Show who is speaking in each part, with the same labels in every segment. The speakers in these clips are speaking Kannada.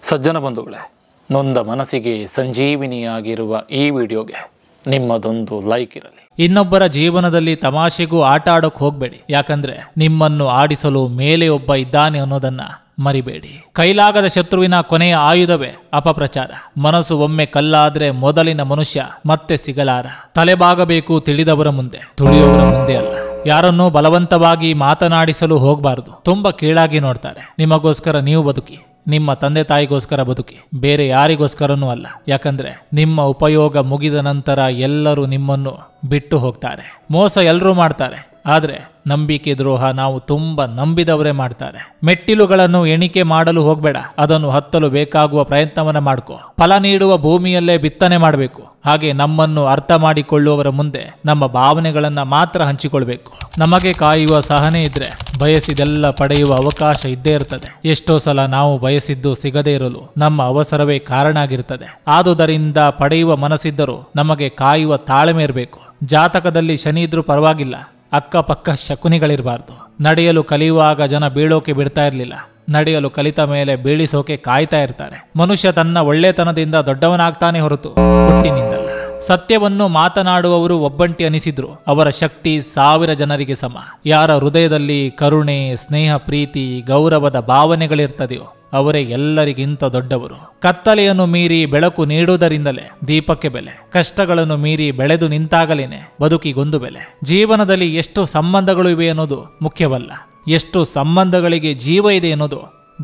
Speaker 1: ಸಜ್ಜನ ಬಂಧುಗಳೇ, ನೊಂದ ಮನಸ್ಸಿಗೆ ಸಂಜೀವಿನಿಯಾಗಿರುವ ಈ ವಿಡಿಯೋಗೆ ನಿಮ್ಮದೊಂದು ಲೈಕ್ ಇರಲಿ.
Speaker 2: ಇನ್ನೊಬ್ಬರ ಜೀವನದಲ್ಲಿ ತಮಾಷೆಗೂ ಆಟ ಆಡೋಕೆ ಹೋಗಬೇಡಿ. ಯಾಕಂದ್ರೆ ನಿಮ್ಮನ್ನು ಆಡಿಸಲು ಮೇಲೆ ಒಬ್ಬ ಇದ್ದಾನೆ ಅನ್ನೋದನ್ನ ಮರಿಬೇಡಿ. ಕೈಲಾಗದ ಶತ್ರುವಿನ ಕೊನೆಯ ಆಯುಧವೇ ಅಪಪ್ರಚಾರ. ಮನಸ್ಸು ಒಮ್ಮೆ ಕಲ್ಲಾದ್ರೆ ಮೊದಲಿನ ಮನುಷ್ಯ ಮತ್ತೆ ಸಿಗಲಾರ. ತಲೆಬಾಗಬೇಕು ತಿಳಿದವರ ಮುಂದೆ, ತುಳಿಯುವವರ ಮುಂದೆ ಅಲ್ಲ. ಯಾರನ್ನೂ ಬಲವಂತವಾಗಿ ಮಾತನಾಡಿಸಲು ಹೋಗಬಾರದು. ತುಂಬಾ ಕೀಳಾಗಿ ನೋಡ್ತಾರೆ. ನಿಮಗೋಸ್ಕರ ನೀವು ಬದುಕಿ, ನಿಮ್ಮ ತಂದೆ ತಾಯಿಗೋಸ್ಕರ ಬದುಕಿ, ಬೇರೆ ಯಾರಿಗೋಸ್ಕರನೂ ಅಲ್ಲ. ಯಾಕಂದ್ರೆ ನಿಮ್ಮ ಉಪಯೋಗ ಮುಗಿದ ನಂತರ ಎಲ್ಲರೂ ನಿಮ್ಮನ್ನು ಬಿಟ್ಟು ಹೋಗ್ತಾರೆ. ಮೋಸ ಎಲ್ಲರೂ ಮಾಡ್ತಾರೆ, ಆದ್ರೆ ನಂಬಿಕೆ ದ್ರೋಹ ನಾವು ತುಂಬಾ ನಂಬಿದವರೇ ಮಾಡ್ತಾರೆ. ಮೆಟ್ಟಿಲುಗಳನ್ನು ಎಣಿಕೆ ಮಾಡಲು ಹೋಗ್ಬೇಡ, ಅದನ್ನು ಹತ್ತಲು ಬೇಕಾಗುವ ಪ್ರಯತ್ನವನ್ನ ಮಾಡ್ಕೋ. ಫಲ ನೀಡುವ ಭೂಮಿಯಲ್ಲೇ ಬಿತ್ತನೆ ಮಾಡಬೇಕು. ಹಾಗೆ ನಮ್ಮನ್ನು ಅರ್ಥ ಮಾಡಿಕೊಳ್ಳುವವರ ಮುಂದೆ ನಮ್ಮ ಭಾವನೆಗಳನ್ನ ಮಾತ್ರ ಹಂಚಿಕೊಳ್ಬೇಕು. ನಮಗೆ ಕಾಯುವ ಸಹನೆ ಇದ್ರೆ ಬಯಸಿದೆಲ್ಲ ಪಡೆಯುವ ಅವಕಾಶ ಇದ್ದೇ ಇರ್ತದೆ. ಎಷ್ಟೋ ಸಲ ನಾವು ಬಯಸಿದ್ದು ಸಿಗದೇ ಇರಲು ನಮ್ಮ ಅವಸರವೇ ಕಾರಣ ಆಗಿರ್ತದೆ. ಆದುದರಿಂದ ಪಡೆಯುವ ಮನಸ್ಸಿದ್ದರೂ ನಮಗೆ ಕಾಯುವ ತಾಳ್ಮೆ ಇರಬೇಕು. ಜಾತಕದಲ್ಲಿ ಶನಿ ಇದ್ರೂ ಪರವಾಗಿಲ್ಲ, ಅಕ್ಕಪಕ್ಕ ಶಕುನಿಗಳಿರಬಾರ್ದು. ನಡೆಯಲು ಕಲಿಯುವಾಗ ಜನ ಬೀಳೋಕೆ ಬಿಡ್ತಾ ಇರಲಿಲ್ಲ, ನಡೆಯಲು ಕಲಿತ ಮೇಲೆ ಬೀಳಿಸೋಕೆ ಕಾಯ್ತಾ ಇರ್ತಾರೆ. ಮನುಷ್ಯ ತನ್ನ ಒಳ್ಳೆತನದಿಂದ ದೊಡ್ಡವನಾಗ್ತಾನೆ ಹೊರತು ಹುಟ್ಟಿನಿಂದಲ್ಲ. ಸತ್ಯವನ್ನು ಮಾತನಾಡುವವರು ಒಬ್ಬಂಟಿ ಅನಿಸಿದ್ರು ಅವರ ಶಕ್ತಿ 1000 ಜನರಿಗೆ ಸಮ. ಯಾರ ಹೃದಯದಲ್ಲಿ ಕರುಣೆ, ಸ್ನೇಹ, ಪ್ರೀತಿ, ಗೌರವದ ಭಾವನೆಗಳಿರ್ತದೆಯೋ ಅವರೇ ಎಲ್ಲರಿಗಿಂತ ದೊಡ್ಡವರು. ಕತ್ತಲೆಯನ್ನು ಮೀರಿ ಬೆಳಕು ನೀಡುವುದರಿಂದಲೇ ದೀಪಕ್ಕೆ ಬೆಲೆ. ಕಷ್ಟಗಳನ್ನು ಮೀರಿ ಬೆಳೆದು ನಿಂತಾಗಲೇನೆ ಬದುಕಿಗೊಂದು ಬೆಲೆ. ಜೀವನದಲ್ಲಿ ಎಷ್ಟು ಸಂಬಂಧಗಳು ಇವೆ ಅನ್ನೋದು ಮುಖ್ಯವಲ್ಲ, ಎಷ್ಟು ಸಂಬಂಧಗಳಿಗೆ ಜೀವ ಇದೆ ಅನ್ನೋದು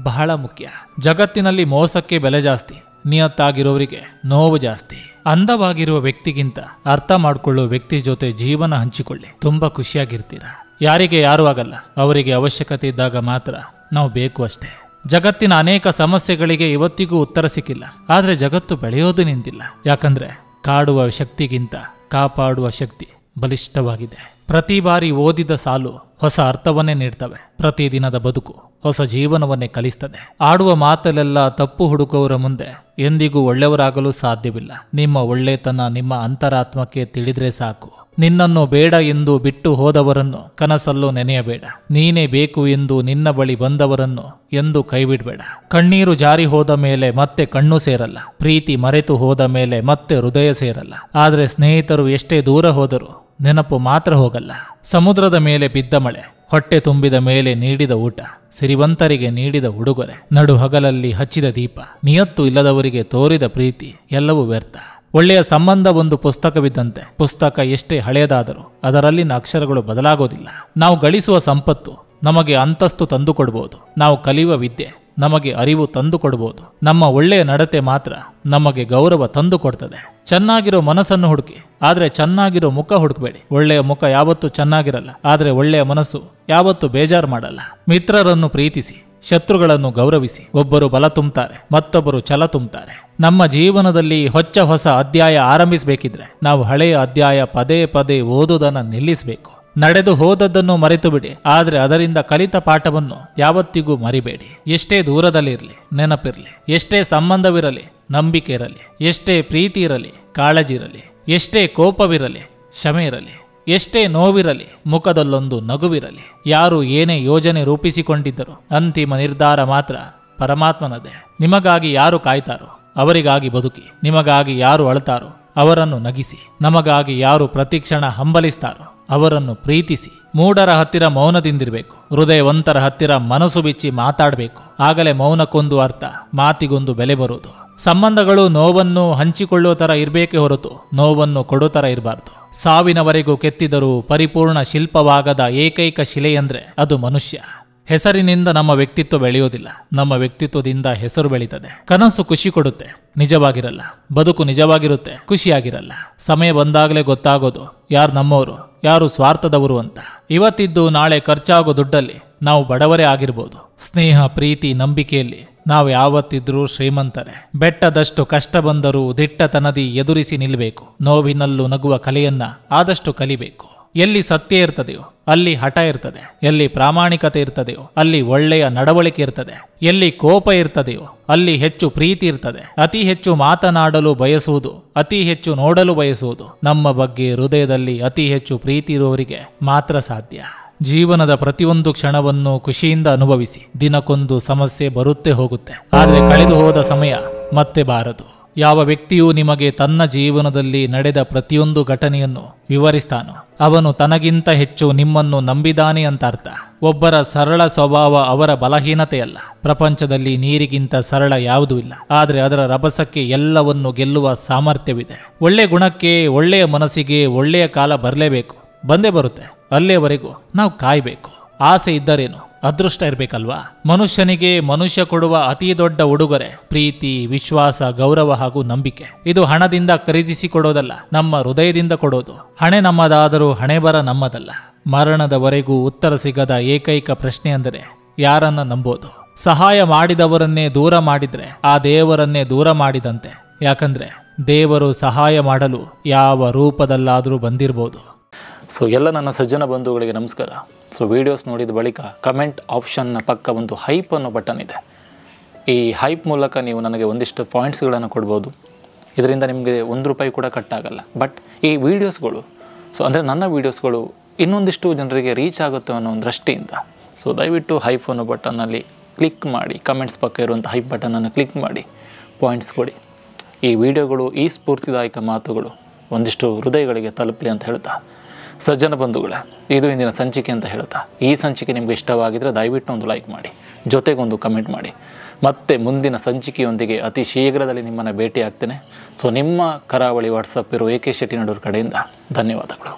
Speaker 2: ಬಹಳ ಮುಖ್ಯ. ಜಗತ್ತಿನಲ್ಲಿ ಮೋಸಕ್ಕೆ ಬೆಲೆ ಜಾಸ್ತಿ, ನಿಯತ್ತಾಗಿರೋರಿಗೆ ನೋವು ಜಾಸ್ತಿ. ಅಂದವಾಗಿರುವ ವ್ಯಕ್ತಿಗಿಂತ ಅರ್ಥ ಮಾಡಿಕೊಳ್ಳುವ ವ್ಯಕ್ತಿ ಜೊತೆ ಜೀವನ ಹಂಚಿಕೊಳ್ಳಿ, ತುಂಬಾ ಖುಷಿಯಾಗಿರ್ತೀರಾ. ಯಾರಿಗೆ ಯಾರೂ ಆಗಲ್ಲ, ಅವರಿಗೆ ಅವಶ್ಯಕತೆ ಇದ್ದಾಗ ಮಾತ್ರ ನಾವು ಬೇಕು ಅಷ್ಟೇ. ಜಗತ್ತಿನ ಅನೇಕ ಸಮಸ್ಯೆಗಳಿಗೆ ಇವತ್ತಿಗೂ ಉತ್ತರ ಸಿಕ್ಕಿಲ್ಲ, ಆದ್ರೆ ಜಗತ್ತು ಬೆಳೆಯೋದು ನಿಂತಿಲ್ಲ. ಯಾಕಂದ್ರೆ ಕಾಡುವ ಶಕ್ತಿಗಿಂತ ಕಾಪಾಡುವ ಶಕ್ತಿ ಬಲಿಷ್ಠವಾಗಿದೆ. ಪ್ರತಿ ಬಾರಿ ಓದಿದ ಸಾಲು ಹೊಸ ಅರ್ಥವನ್ನೇ ನೀಡ್ತವೆ. ಪ್ರತಿದಿನದ ಬದುಕು ಹೊಸ ಜೀವನವನ್ನೇ ಕಲಿಸ್ತದೆ. ಆಡುವ ಮಾತಲ್ಲೆಲ್ಲ ತಪ್ಪು ಹುಡುಕುವವರ ಮುಂದೆ ಎಂದಿಗೂ ಒಳ್ಳೆಯವರಾಗಲು ಸಾಧ್ಯವಿಲ್ಲ. ನಿಮ್ಮ ಒಳ್ಳೆತನ ನಿಮ್ಮ ಅಂತರಾತ್ಮಕ್ಕೆ ತಿಳಿದ್ರೆ ಸಾಕು. ನಿನ್ನನ್ನು ಬೇಡ ಎಂದು ಬಿಟ್ಟು ಹೋದವರನ್ನು ಕನಸಲ್ಲೂ ನೆನೆಯಬೇಡ. ನೀನೇ ಬೇಕು ಎಂದು ನಿನ್ನ ಬಳಿ ಬಂದವರನ್ನು ಎಂದು ಕೈಬಿಡಬೇಡ. ಕಣ್ಣೀರು ಜಾರಿ ಹೋದ ಮೇಲೆ ಮತ್ತೆ ಕಣ್ಣು ಸೇರಲ್ಲ. ಪ್ರೀತಿ ಮರೆತು ಹೋದ ಮೇಲೆ ಮತ್ತೆ ಹೃದಯ ಸೇರಲ್ಲ. ಆದ್ರೆ ಸ್ನೇಹಿತರು ಎಷ್ಟೇ ದೂರ ಹೋದರೂ ನೆನಪು ಮಾತ್ರ ಹೋಗಲ್ಲ. ಸಮುದ್ರದ ಮೇಲೆ ಬಿದ್ದ ಮಳೆ, ಹೊಟ್ಟೆ ತುಂಬಿದ ಮೇಲೆ ನೀಡಿದ ಊಟ, ಸಿರಿವಂತರಿಗೆ ನೀಡಿದ ಉಡುಗೊರೆ, ನಡು ಹಗಲಲ್ಲಿ ಹಚ್ಚಿದ ದೀಪ, ನಿಯತ್ತು ಇಲ್ಲದವರಿಗೆ ತೋರಿದ ಪ್ರೀತಿ ಎಲ್ಲವೂ ವ್ಯರ್ಥ. ಒಳ್ಳೆಯ ಸಂಬಂಧ ಒಂದು ಪುಸ್ತಕವಿದ್ದಂತೆ. ಪುಸ್ತಕ ಎಷ್ಟೇ ಹಳೆಯದಾದರೂ ಅದರಲ್ಲಿನ ಅಕ್ಷರಗಳು ಬದಲಾಗೋದಿಲ್ಲ. ನಾವು ಗಳಿಸುವ ಸಂಪತ್ತು ನಮಗೆ ಅಂತಸ್ತು ತಂದು ಕೊಡಬಹುದು. ನಾವು ಕಲಿಯುವ ವಿದ್ಯೆ ನಮಗೆ ಅರಿವು ತಂದು ಕೊಡಬಹುದು. ನಮ್ಮ ಒಳ್ಳೆಯ ನಡತೆ ಮಾತ್ರ ನಮಗೆ ಗೌರವ ತಂದು ಕೊಡ್ತದೆ. ಚೆನ್ನಾಗಿರೋ ಮನಸ್ಸನ್ನು ಹುಡುಕಿ, ಆದ್ರೆ ಚೆನ್ನಾಗಿರೋ ಮುಖ ಹುಡುಕಬೇಡಿ. ಒಳ್ಳೆಯ ಮುಖ ಯಾವತ್ತೂ ಚೆನ್ನಾಗಿರಲ್ಲ, ಆದ್ರೆ ಒಳ್ಳೆಯ ಮನಸ್ಸು ಯಾವತ್ತೂ ಬೇಜಾರು ಮಾಡಲ್ಲ. ಮಿತ್ರರನ್ನು ಪ್ರೀತಿಸಿ, ಶತ್ರುಗಳನ್ನು ಗೌರವಿಸಿ. ಒಬ್ಬರು ಬಲ ತುಂಬುತ್ತಾರೆ, ಮತ್ತೊಬ್ಬರು ಛಲ ತುಂಬುತ್ತಾರೆ. ನಮ್ಮ ಜೀವನದಲ್ಲಿ ಹೊಸ ಅಧ್ಯಾಯ ಆರಂಭಿಸಬೇಕಿದ್ರೆ ನಾವು ಹಳೆಯ ಅಧ್ಯಾಯ ಪದೇ ಪದೇ ಓದುವುದನ್ನು ನಿಲ್ಲಿಸಬೇಕು. ನಡೆದು ಹೋದದ್ದನ್ನು ಮರೆತು ಬಿಡಿ, ಆದ್ರೆ ಅದರಿಂದ ಕಲಿತ ಪಾಠವನ್ನು ಯಾವತ್ತಿಗೂ ಮರಿಬೇಡಿ. ಎಷ್ಟೇ ದೂರದಲ್ಲಿರಲಿ ನೆನಪಿರಲಿ, ಎಷ್ಟೇ ಸಂಬಂಧವಿರಲಿ ನಂಬಿಕೆ ಇರಲಿ, ಎಷ್ಟೇ ಪ್ರೀತಿ ಇರಲಿ ಕಾಳಜಿ ಇರಲಿ, ಎಷ್ಟೇ ಕೋಪವಿರಲಿ ಕ್ಷಮೆ ಇರಲಿ, ಎಷ್ಟೇ ನೋವಿರಲಿ ಮುಖದಲ್ಲೊಂದು ನಗುವಿರಲಿ. ಯಾರು ಏನೇ ಯೋಜನೆ ರೂಪಿಸಿಕೊಂಡಿದ್ದರೂ ಅಂತಿಮ ನಿರ್ಧಾರ ಮಾತ್ರ ಪರಮಾತ್ಮನದೇ. ನಿಮಗಾಗಿ ಯಾರು ಕಾಯ್ತಾರೋ ಅವರಿಗಾಗಿ ಬದುಕಿ. ನಿಮಗಾಗಿ ಯಾರು ಅಳ್ತಾರೋ ಅವರನ್ನು ನಗಿಸಿ. ನಮಗಾಗಿ ಯಾರು ಪ್ರತಿಕ್ಷಣ ಹಂಬಲಿಸ್ತಾರೋ ಅವರನ್ನು ಪ್ರೀತಿಸಿ. ಮೂಢರ ಹತ್ತಿರ ಮೌನದಿಂದಿರಬೇಕು, ಹೃದಯವಂತರ ಹತ್ತಿರ ಮನಸ್ಸು ಬಿಚ್ಚಿ ಮಾತಾಡಬೇಕು. ಆಗಲೇ ಮೌನಕ್ಕೊಂದು ಅರ್ಥ, ಮಾತಿಗೊಂದು ಬೆಲೆ ಬರುವುದು. ಸಂಬಂಧಗಳು ನೋವನ್ನು ಹಂಚಿಕೊಳ್ಳುವ ತರ ಇರಬೇಕೇ ಹೊರತು ನೋವನ್ನು ಕೊಡೋ ತರ ಇರಬಾರ್ದು. ಸಾವಿನವರೆಗೂ ಕೆತ್ತಿದರೂ ಪರಿಪೂರ್ಣ ಶಿಲ್ಪವಾಗದ ಏಕೈಕ ಶಿಲೆಯಂದ್ರೆ ಅದು ಮನುಷ್ಯ. ಹೆಸರಿನಿಂದ ನಮ್ಮ ವ್ಯಕ್ತಿತ್ವ ಬೆಳೆಯೋದಿಲ್ಲ, ನಮ್ಮ ವ್ಯಕ್ತಿತ್ವದಿಂದ ಹೆಸರು ಬೆಳೀತದೆ. ಕನಸು ಖುಷಿ ಕೊಡುತ್ತೆ, ನಿಜವಾಗಿರಲ್ಲ. ಬದುಕು ನಿಜವಾಗಿರುತ್ತೆ, ಖುಷಿಯಾಗಿರಲ್ಲ. ಸಮಯ ಬಂದಾಗಲೇ ಗೊತ್ತಾಗೋದು ಯಾರು ನಮ್ಮವರು ಯಾರು ಸ್ವಾರ್ಥದವರು ಅಂತ. ಇವತ್ತಿದ್ದು ನಾಳೆ ಖರ್ಚಾಗೋ ದುಡ್ಡಲ್ಲಿ ನಾವು ಬಡವರೇ ಆಗಿರ್ಬೋದು. ಸ್ನೇಹ ಪ್ರೀತಿ ನಂಬಿಕೆಯಲ್ಲಿ ನಾವು ಯಾವತ್ತಿದ್ರೂ ಶ್ರೀಮಂತರೇ. ಬೆಟ್ಟದಷ್ಟು ಕಷ್ಟ ಬಂದರೂ ದಿಟ್ಟತನದಿ ಎದುರಿಸಿ ನಿಲ್ಲಬೇಕು. ನೋವಿನಲ್ಲೂ ನಗುವ ಕಲೆಯನ್ನ ಆದಷ್ಟು ಕಲಿಬೇಕು. ಎಲ್ಲಿ ಸತ್ಯ ಇರ್ತದೆಯೋ ಅಲ್ಲಿ ಹಠ ಇರ್ತದೆ, ಎಲ್ಲಿ ಪ್ರಾಮಾಣಿಕತೆ ಇರ್ತದೆಯೋ ಅಲ್ಲಿ ಒಳ್ಳೆಯ ನಡವಳಿಕೆ ಇರ್ತದೆ, ಎಲ್ಲಿ ಕೋಪ ಇರ್ತದೆಯೋ ಅಲ್ಲಿ ಹೆಚ್ಚು ಪ್ರೀತಿ ಇರ್ತದೆ. ಅತಿ ಹೆಚ್ಚು ಮಾತನಾಡಲು ಬಯಸುವುದು, ಅತಿ ಹೆಚ್ಚು ನೋಡಲು ಬಯಸುವುದು ನಮ್ಮ ಬಗ್ಗೆ ಹೃದಯದಲ್ಲಿ ಅತಿ ಹೆಚ್ಚು ಪ್ರೀತಿ ಇರುವವರಿಗೆ ಮಾತ್ರ ಸಾಧ್ಯ. ಜೀವನದ ಪ್ರತಿಯೊಂದು ಕ್ಷಣವನ್ನು ಖುಷಿಯಿಂದ ಅನುಭವಿಸಿ. ದಿನಕ್ಕೊಂದು ಸಮಸ್ಯೆ ಬರುತ್ತೆ ಹೋಗುತ್ತೆ, ಆದರೆ ಕಳೆದು ಹೋದ ಸಮಯ ಮತ್ತೆ ಬಾರದು. ಯಾವ ವ್ಯಕ್ತಿಯು ನಿಮಗೆ ತನ್ನ ಜೀವನದಲ್ಲಿ ನಡೆದ ಪ್ರತಿಯೊಂದು ಘಟನೆಯನ್ನು ವಿವರಿಸ್ತಾನೋ ಅವನು ತನಗಿಂತ ಹೆಚ್ಚು ನಿಮ್ಮನ್ನು ನಂಬಿದಾನೆ ಅಂತ ಅರ್ಥ. ಒಬ್ಬರ ಸರಳ ಸ್ವಭಾವ ಅವರ ಬಲಹೀನತೆಯಲ್ಲ. ಪ್ರಪಂಚದಲ್ಲಿ ನೀರಿಗಿಂತ ಸರಳ ಯಾವುದೂ ಇಲ್ಲ, ಆದರೆ ಅದರ ರಭಸಕ್ಕೆ ಎಲ್ಲವನ್ನು ಗೆಲ್ಲುವ ಸಾಮರ್ಥ್ಯವಿದೆ. ಒಳ್ಳೆ ಗುಣಕ್ಕೆ, ಒಳ್ಳೆಯ ಮನಸ್ಸಿಗೆ ಒಳ್ಳೆಯ ಕಾಲ ಬರಲೇಬೇಕು, ಬಂದೇ ಬರುತ್ತೆ. ಅಲ್ಲೇವರೆಗೂ ನಾವು ಕಾಯಬೇಕು. ಆಸೆ ಇದ್ದರೇನು, ಅದೃಷ್ಟ ಇರಬೇಕಲ್ವಾ? ಮನುಷ್ಯನಿಗೆ ಮನುಷ್ಯ ಕೊಡುವ ಅತಿ ದೊಡ್ಡ ಉಡುಗೊರೆ ಪ್ರೀತಿ, ವಿಶ್ವಾಸ, ಗೌರವ ಹಾಗೂ ನಂಬಿಕೆ. ಇದು ಹಣದಿಂದ ಖರೀದಿಸಿಕೊಡೋದಲ್ಲ, ನಮ್ಮ ಹೃದಯದಿಂದ ಕೊಡೋದು. ಹಣೆ ನಮ್ಮದಾದರೂ ಹಣೆಬರ ನಮ್ಮದಲ್ಲ. ಮರಣದವರೆಗೂ ಉತ್ತರ ಸಿಗದ ಏಕೈಕ ಪ್ರಶ್ನೆ ಅಂದರೆ ಯಾರನ್ನ ನಂಬೋದು? ಸಹಾಯ ಮಾಡಿದವರನ್ನೇ ದೂರ ಮಾಡಿದ್ರೆ ಆ ದೇವರನ್ನೇ ದೂರ ಮಾಡಿದಂತೆ. ಯಾಕಂದ್ರೆ ದೇವರು ಸಹಾಯ ಮಾಡಲು ಯಾವ ರೂಪದಲ್ಲಾದರೂ ಬಂದಿರಬಹುದು.
Speaker 1: ಸೊ ಎಲ್ಲ ನನ್ನ ಸಜ್ಜನ ಬಂಧುಗಳಿಗೆ ನಮಸ್ಕಾರ. ಸೊ ವೀಡಿಯೋಸ್ ನೋಡಿದ ಬಳಿಕ ಕಮೆಂಟ್ ಆಪ್ಷನ್ನ ಪಕ್ಕ ಒಂದು ಹೈಪ್ ಅನ್ನೋ ಬಟನ್ ಇದೆ. ಈ ಹೈಪ್ ಮೂಲಕ ನೀವು ನನಗೆ ಒಂದಿಷ್ಟು ಪಾಯಿಂಟ್ಸ್ಗಳನ್ನು ಕೊಡ್ಬೋದು. ಇದರಿಂದ ನಿಮಗೆ ₹1 ಕೂಡ ಕಟ್ಟಾಗಲ್ಲ. ಬಟ್ ಈ ವಿಡಿಯೋಸ್ಗಳು, ಸೊ ಅಂದರೆ ನನ್ನ ವೀಡಿಯೋಸ್ಗಳು ಇನ್ನೊಂದಿಷ್ಟು ಜನರಿಗೆ ರೀಚ್ ಆಗುತ್ತೆ ಅನ್ನೋ ಒಂದು ದೃಷ್ಟಿಯಿಂದ ಸೊ ದಯವಿಟ್ಟು ಹೈಪ್ ಅನ್ನೋ ಬಟನ್ನಲ್ಲಿ ಕ್ಲಿಕ್ ಮಾಡಿ, ಕಮೆಂಟ್ಸ್ ಪಕ್ಕ ಇರುವಂಥ ಹೈಪ್ ಬಟನನ್ನು ಕ್ಲಿಕ್ ಮಾಡಿ, ಪಾಯಿಂಟ್ಸ್ ಕೊಡಿ. ಈ ವಿಡಿಯೋಗಳು, ಈ ಸ್ಫೂರ್ತಿದಾಯಕ ಮಾತುಗಳು ಒಂದಿಷ್ಟು ಹೃದಯಗಳಿಗೆ ತಲುಪಲಿ ಅಂತ ಹೇಳ್ತಾ, ಸಜ್ಜನ ಬಂಧುಗಳೇ, ಇದು ಇಂದಿನ ಸಂಚಿಕೆ ಅಂತ ಹೇಳ್ತಾ, ಈ ಸಂಚಿಕೆ ನಿಮಗೆ ಇಷ್ಟವಾಗಿದ್ದರೆ ದಯವಿಟ್ಟು ಒಂದು ಲೈಕ್ ಮಾಡಿ, ಜೊತೆಗೊಂದು ಕಮೆಂಟ್ ಮಾಡಿ. ಮತ್ತೆ ಮುಂದಿನ ಸಂಚಿಕೆಯೊಂದಿಗೆ ಅತಿ ಶೀಘ್ರದಲ್ಲಿ ನಿಮ್ಮನ್ನು ಭೇಟಿ ಆಗ್ತೇನೆ. ಸೊ ನಿಮ್ಮ ಕರಾವಳಿ ವಾಟ್ಸಪ್ ಇರೋ AK ಶೆಟ್ಟಿನಡೂರು ಕಡೆಯಿಂದ ಧನ್ಯವಾದಗಳು.